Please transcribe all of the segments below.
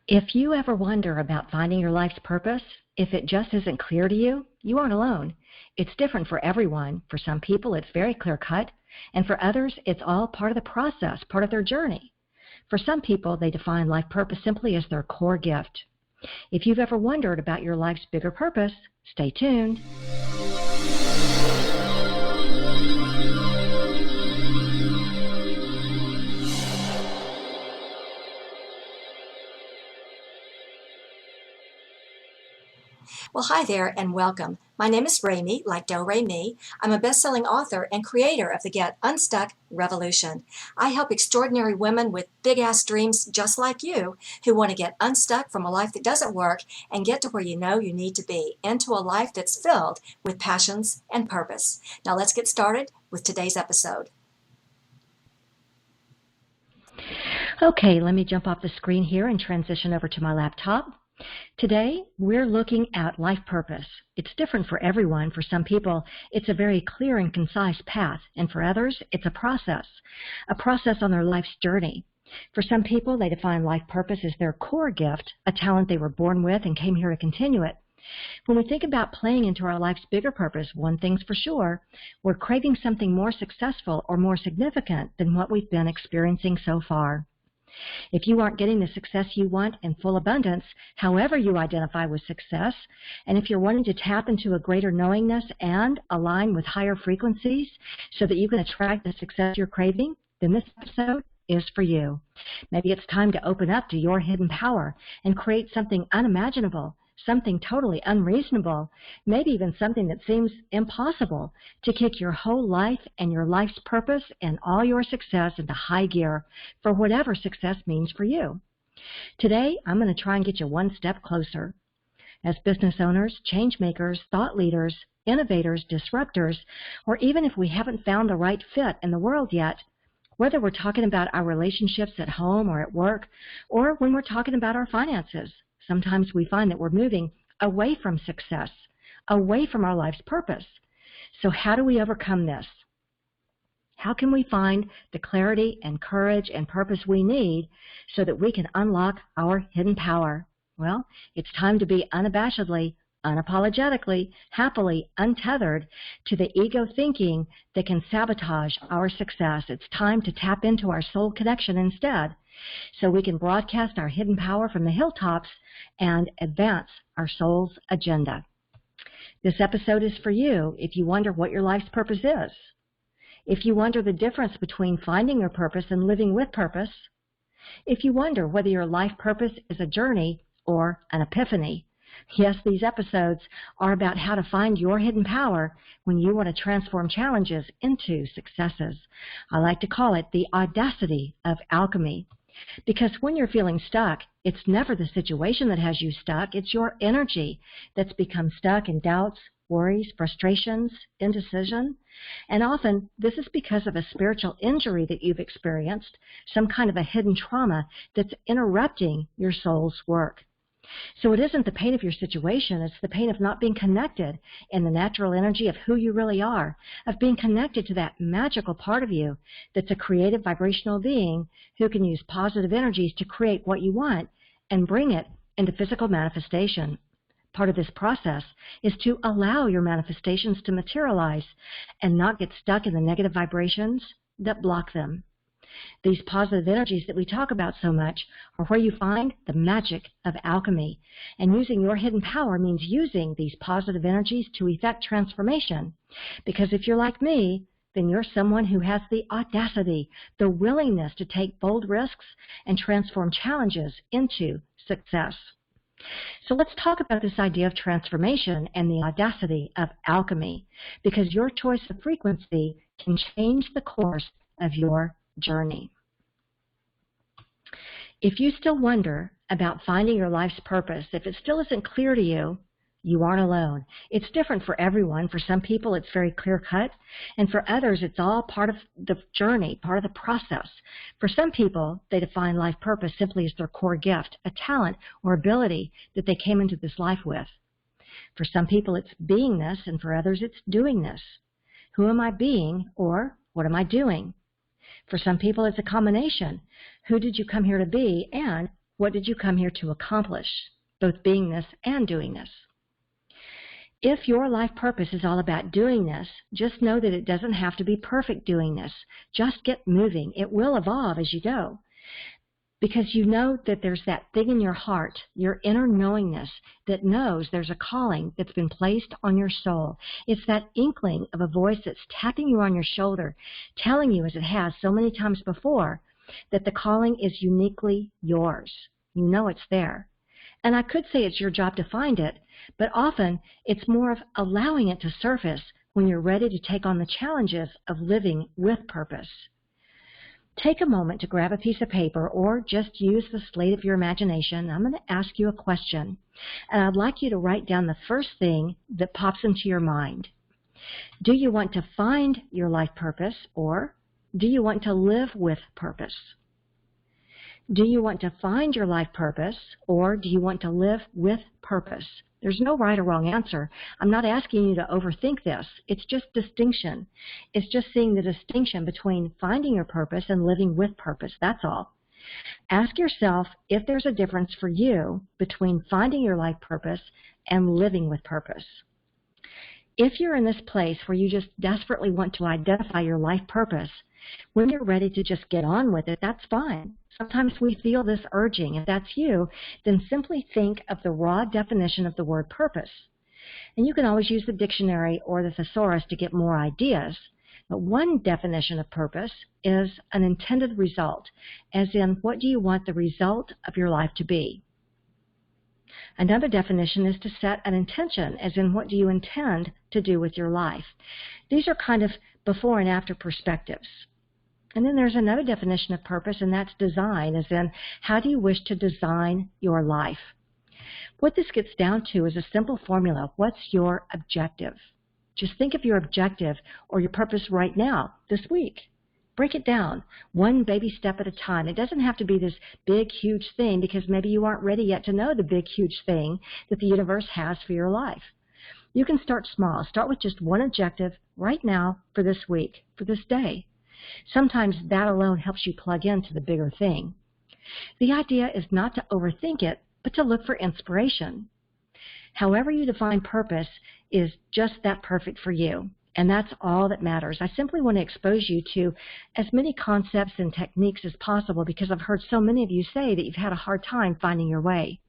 If you ever wonder about finding your life's purpose, if it just isn't clear to you, you aren't alone. It's different for everyone. For some people, it's very clear-cut, and for others, it's all part of the process, part of their journey. For some people, they define life purpose simply as their core gift. If you've ever wondered about your life's bigger purpose, stay tuned. Well, hi there and welcome. My name is Remy, like Do-Re-Mi. I'm a best-selling author and creator of the Get Unstuck Revolution. I help extraordinary women with big-ass dreams just like you who want to get unstuck from a life that doesn't work and get to where you know you need to be, into a life that's filled with passions and purpose. Now let's get started with today's episode. Okay, let me jump off the screen here and transition over to my laptop. Today, we're looking at life purpose. It's different for everyone. For some people, it's a very clear and concise path, and for others, it's a process on their life's journey. For some people, they define life purpose as their core gift, a talent they were born with and came here to continue it. When we think about playing into our life's bigger purpose, one thing's for sure, we're craving something more successful or more significant than what we've been experiencing so far. If you aren't getting the success you want in full abundance, however you identify with success, and if you're wanting to tap into a greater knowingness and align with higher frequencies so that you can attract the success you're craving, then this episode is for you. Maybe it's time to open up to your hidden power and create something unimaginable, something totally unreasonable, maybe even something that seems impossible, to kick your whole life and your life's purpose and all your success into high gear for whatever success means for you. Today, I'm going to try and get you one step closer. As business owners, change makers, thought leaders, innovators, disruptors, or even if we haven't found the right fit in the world yet, whether we're talking about our relationships at home or at work, or when we're talking about our finances, sometimes we find that we're moving away from success, away from our life's purpose. So how do we overcome this? How can we find the clarity and courage and purpose we need so that we can unlock our hidden power? Well, it's time to be unabashedly, unapologetically, happily untethered to the ego thinking that can sabotage our success. It's time to tap into our soul connection instead, so we can broadcast our hidden power from the hilltops and advance our soul's agenda. This episode is for you if you wonder what your life's purpose is. If you wonder the difference between finding your purpose and living with purpose. If you wonder whether your life purpose is a journey or an epiphany. Yes, these episodes are about how to find your hidden power when you want to transform challenges into successes. I like to call it the audacity of alchemy. Because when you're feeling stuck, it's never the situation that has you stuck. It's your energy that's become stuck in doubts, worries, frustrations, indecision. And often, this is because of a spiritual injury that you've experienced, some kind of a hidden trauma that's interrupting your soul's work. So it isn't the pain of your situation, it's the pain of not being connected in the natural energy of who you really are, of being connected to that magical part of you that's a creative vibrational being who can use positive energies to create what you want and bring it into physical manifestation. Part of this process is to allow your manifestations to materialize and not get stuck in the negative vibrations that block them. These positive energies that we talk about so much are where you find the magic of alchemy. And using your hidden power means using these positive energies to effect transformation. Because if you're like me, then you're someone who has the audacity, the willingness to take bold risks and transform challenges into success. So let's talk about this idea of transformation and the audacity of alchemy, because your choice of frequency can change the course of your journey. If you still wonder about finding your life's purpose, if it still isn't clear to you, you aren't alone. It's different for everyone. For some people, it's very clear-cut, and for others, it's all part of the journey, part of the process. For some people, they define life purpose simply as their core gift, a talent or ability that they came into this life with. For some people, it's beingness, and for others, it's doingness. Who am I being, or what am I doing? For some people, it's a combination. Who did you come here to be, and What did you come here to accomplish, both beingness and doingness? If your life purpose is all about doingness, just know that it doesn't have to be perfect doingness. Just get moving. It will evolve as you go. Because you know that there's that thing in your heart, your inner knowingness, that knows there's a calling that's been placed on your soul. It's that inkling of a voice that's tapping you on your shoulder, telling you, as it has so many times before, that the calling is uniquely yours. You know it's there. And I could say it's your job to find it, but often it's more of allowing it to surface when you're ready to take on the challenges of living with purpose. Take a moment to grab a piece of paper or just use the slate of your imagination. I'm going to ask you a question, and I'd like you to write down the first thing that pops into your mind. Do you want to find your life purpose, or do you want to live with purpose? Do you want to find your life purpose, or do you want to live with purpose? There's no right or wrong answer. I'm not asking you to overthink this. It's just distinction. It's just seeing the distinction between finding your purpose and living with purpose. That's all. Ask yourself if there's a difference for you between finding your life purpose and living with purpose. If you're in this place where you just desperately want to identify your life purpose, when you're ready to just get on with it, that's fine. Sometimes we feel this urging. If that's you, then simply think of the raw definition of the word purpose. And you can always use the dictionary or the thesaurus to get more ideas. But one definition of purpose is an intended result, as in, what do you want the result of your life to be? Another definition is to set an intention, as in, what do you intend to do with your life? These are kind of before and after perspectives. And then there's another definition of purpose, and that's design, as in, how do you wish to design your life? What this gets down to is a simple formula. What's your objective? Just think of your objective or your purpose right now, this week. Break it down, one baby step at a time. It doesn't have to be this big, huge thing, because maybe you aren't ready yet to know the big, huge thing that the universe has for your life. You can start small. Start with just one objective right now for this week, for this day. Sometimes that alone helps you plug into the bigger thing. The idea is not to overthink it, but to look for inspiration. However you define purpose is just that perfect for you, and that's all that matters. I simply want to expose you to as many concepts and techniques as possible, because I've heard so many of you say that you've had a hard time finding your way.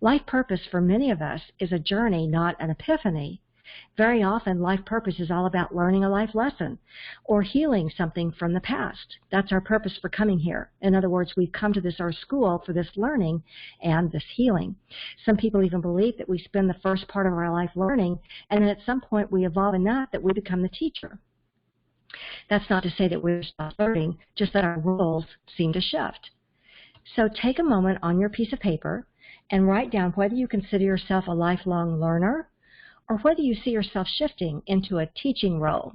Life purpose for many of us is a journey, not an epiphany. Very often, life purpose is all about learning a life lesson or healing something from the past. That's our purpose for coming here. In other words, we've come to this, our school, for this learning and this healing. Some people even believe that we spend the first part of our life learning, and then at some point we evolve enough that we become the teacher. That's not to say that we're stop learning, just that our roles seem to shift. So take a moment on your piece of paper and write down whether you consider yourself a lifelong learner or whether you see yourself shifting into a teaching role.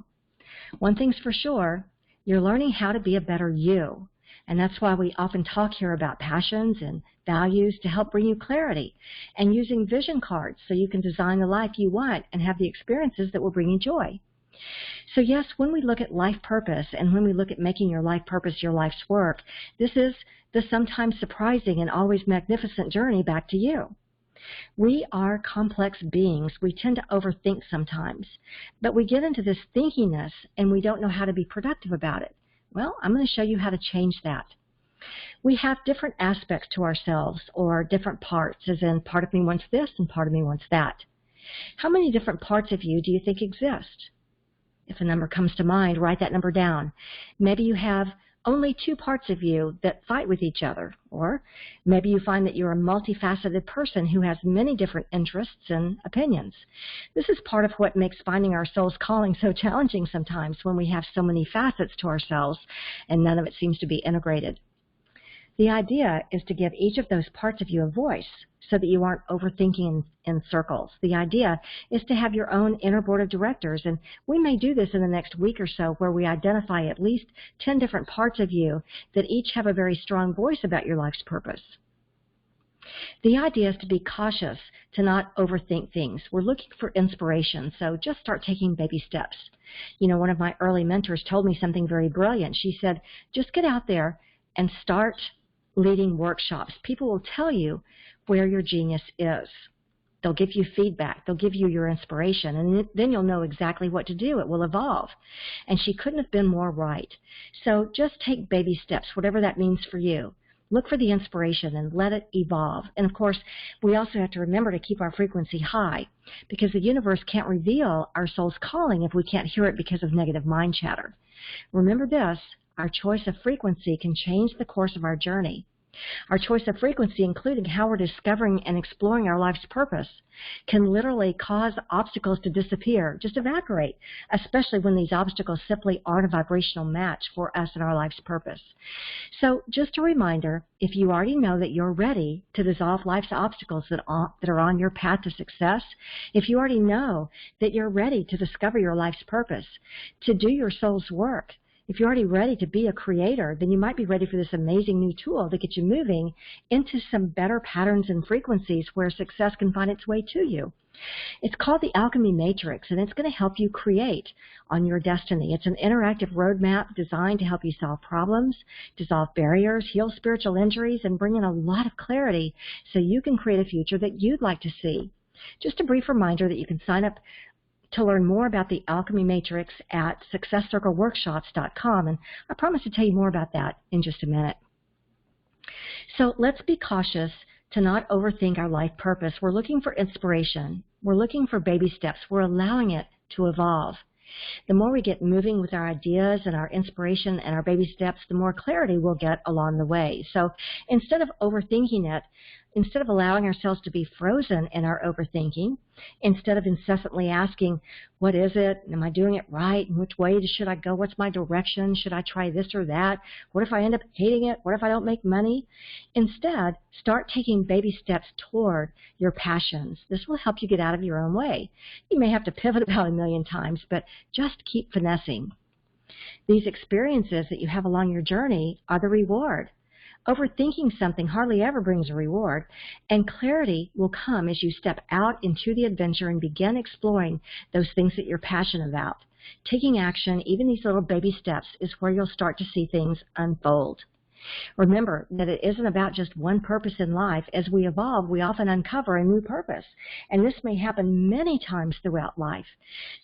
One thing's for sure, you're learning how to be a better you. And that's why we often talk here about passions and values to help bring you clarity, and using vision cards so you can design the life you want and have the experiences that will bring you joy. So yes, when we look at life purpose and when we look at making your life purpose your life's work, this is the sometimes surprising and always magnificent journey back to you. We are complex beings. We tend to overthink sometimes, but we get into this thinkiness and we don't know how to be productive about it. Well, I'm going to show you how to change that. We have different aspects to ourselves, or different parts, as in, part of me wants this and part of me wants that. How many different parts of you do you think exist? If a number comes to mind, write that number down. Maybe you have only two parts of you that fight with each other, or maybe you find that you're a multifaceted person who has many different interests and opinions. This is part of what makes finding our soul's calling so challenging sometimes, when we have so many facets to ourselves and none of it seems to be integrated. The idea is to give each of those parts of you a voice so that you aren't overthinking in circles. The idea is to have your own inner board of directors, and we may do this in the next week or so, where we identify at least 10 different parts of you that each have a very strong voice about your life's purpose. The idea is to be cautious, to not overthink things. We're looking for inspiration, so just start taking baby steps. You know, one of my early mentors told me something very brilliant. She said, just get out there and start leading workshops, people will tell you where your genius is. They'll give you feedback. They'll give you your inspiration, and then you'll know exactly what to do. It will evolve. And she couldn't have been more right. So just take baby steps, whatever that means for you. Look for the inspiration and let it evolve. And of course, we also have to remember to keep our frequency high, because the universe can't reveal our soul's calling if we can't hear it because of negative mind chatter. Remember this, our choice of frequency can change the course of our journey. Our choice of frequency, including how we're discovering and exploring our life's purpose, can literally cause obstacles to disappear, just evaporate, especially when these obstacles simply aren't a vibrational match for us and our life's purpose. So just a reminder, if you already know that you're ready to dissolve life's obstacles that are on your path to success, if you already know that you're ready to discover your life's purpose, to do your soul's work, if you're already ready to be a creator, then you might be ready for this amazing new tool to get you moving into some better patterns and frequencies where success can find its way to you. It's called the Alchemy Matrix, and it's going to help you create on your destiny. It's an interactive roadmap designed to help you solve problems, dissolve barriers, heal spiritual injuries, and bring in a lot of clarity so you can create a future that you'd like to see. Just a brief reminder that you can sign up to learn more about the Alchemy Matrix at successcircleworkshops.com, and I promise to tell you more about that in just a minute. So let's be cautious to not overthink our life purpose. We're looking for inspiration. We're looking for baby steps. We're allowing it to evolve. The more we get moving with our ideas and our inspiration and our baby steps, the more clarity we'll get along the way. So instead of overthinking it, instead of allowing ourselves to be frozen in our overthinking, instead of incessantly asking, what is it? Am I doing it right? In which way should I go? What's my direction? Should I try this or that? What if I end up hating it? What if I don't make money? Instead, start taking baby steps toward your passions. This will help you get out of your own way. You may have to pivot about a million times, but just keep finessing. These experiences that you have along your journey are the reward. Overthinking something hardly ever brings a reward, and clarity will come as you step out into the adventure and begin exploring those things that you're passionate about. Taking action, even these little baby steps, is where you'll start to see things unfold. Remember that it isn't about just one purpose in life. As we evolve, we often uncover a new purpose, and this may happen many times throughout life.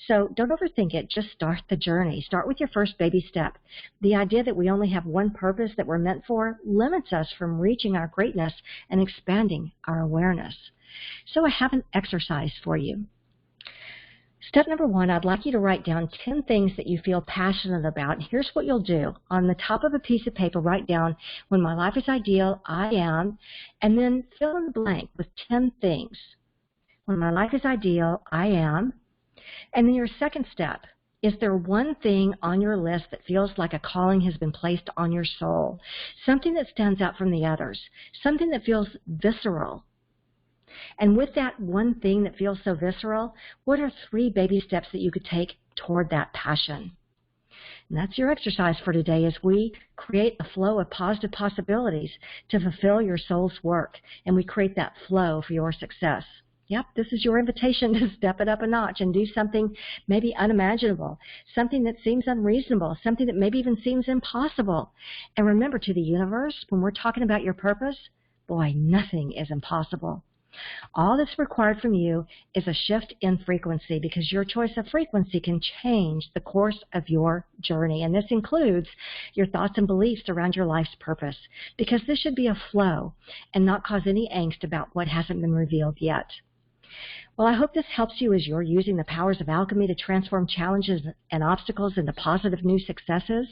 So don't overthink it. Just start the journey. Start with your first baby step. The idea that we only have one purpose that we're meant for limits us from reaching our greatness and expanding our awareness. So I have an exercise for you. Step number 1, I'd like you to write down 10 things that you feel passionate about. Here's what you'll do. On the top of a piece of paper, write down, when my life is ideal, I am, and then fill in the blank with 10 things. When my life is ideal, I am. And then your second step, is there one thing on your list that feels like a calling has been placed on your soul? Something that stands out from the others, something that feels visceral. And with that one thing that feels so visceral, what are 3 baby steps that you could take toward that passion? And that's your exercise for today as we create a flow of positive possibilities to fulfill your soul's work, and we create that flow for your success. Yep, this is your invitation to step it up a notch and do something maybe unimaginable, something that seems unreasonable, something that maybe even seems impossible. And remember, to the universe, when we're talking about your purpose, boy, nothing is impossible. All that's required from you is a shift in frequency, because your choice of frequency can change the course of your journey. And this includes your thoughts and beliefs around your life's purpose, because this should be a flow and not cause any angst about what hasn't been revealed yet. Well, I hope this helps you as you're using the powers of alchemy to transform challenges and obstacles into positive new successes.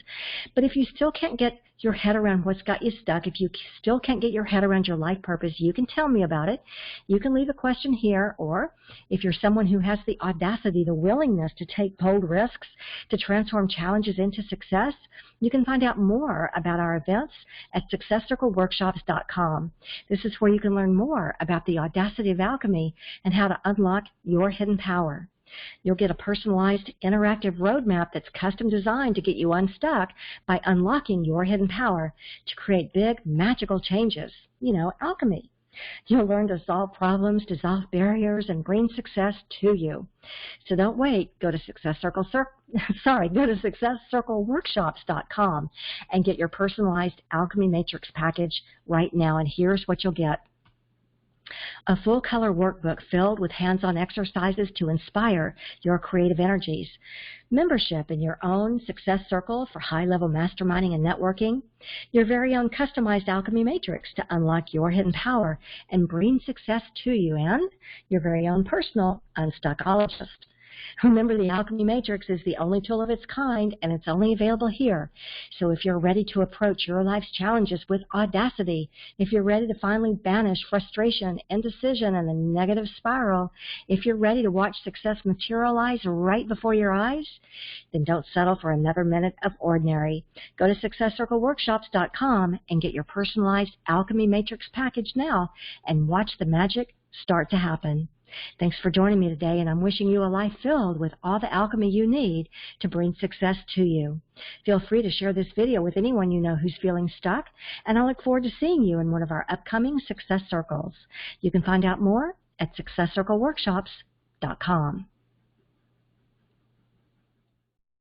But if you still can't get your head around what's got you stuck, if you still can't get your head around your life purpose, you can tell me about it. You can leave a question here, or if you're someone who has the audacity, the willingness to take bold risks to transform challenges into success, you can find out more about our events at successcircleworkshops.com. This is where you can learn more about the audacity of alchemy and how to unlock your hidden power. You'll get a personalized, interactive roadmap that's custom designed to get you unstuck by unlocking your hidden power to create big, magical changes. You know, alchemy. You'll learn to solve problems, dissolve barriers, and bring success to you. So don't wait. Go to go to successcircleworkshops.com and get your personalized Alchemy Matrix package right now. And here's what you'll get. A full-color workbook filled with hands-on exercises to inspire your creative energies. Membership in your own success circle for high-level masterminding and networking. Your very own customized alchemy matrix to unlock your hidden power and bring success to you. And your very own personal unstuckologist. Remember, the Alchemy Matrix is the only tool of its kind, and it's only available here. So if you're ready to approach your life's challenges with audacity, if you're ready to finally banish frustration, indecision, and the negative spiral, if you're ready to watch success materialize right before your eyes, then don't settle for another minute of ordinary. Go to successcircleworkshops.com and get your personalized Alchemy Matrix package now and watch the magic start to happen. Thanks for joining me today, and I'm wishing you a life filled with all the alchemy you need to bring success to you. Feel free to share this video with anyone you know who's feeling stuck, and I look forward to seeing you in one of our upcoming Success Circles. You can find out more at successcircleworkshops.com.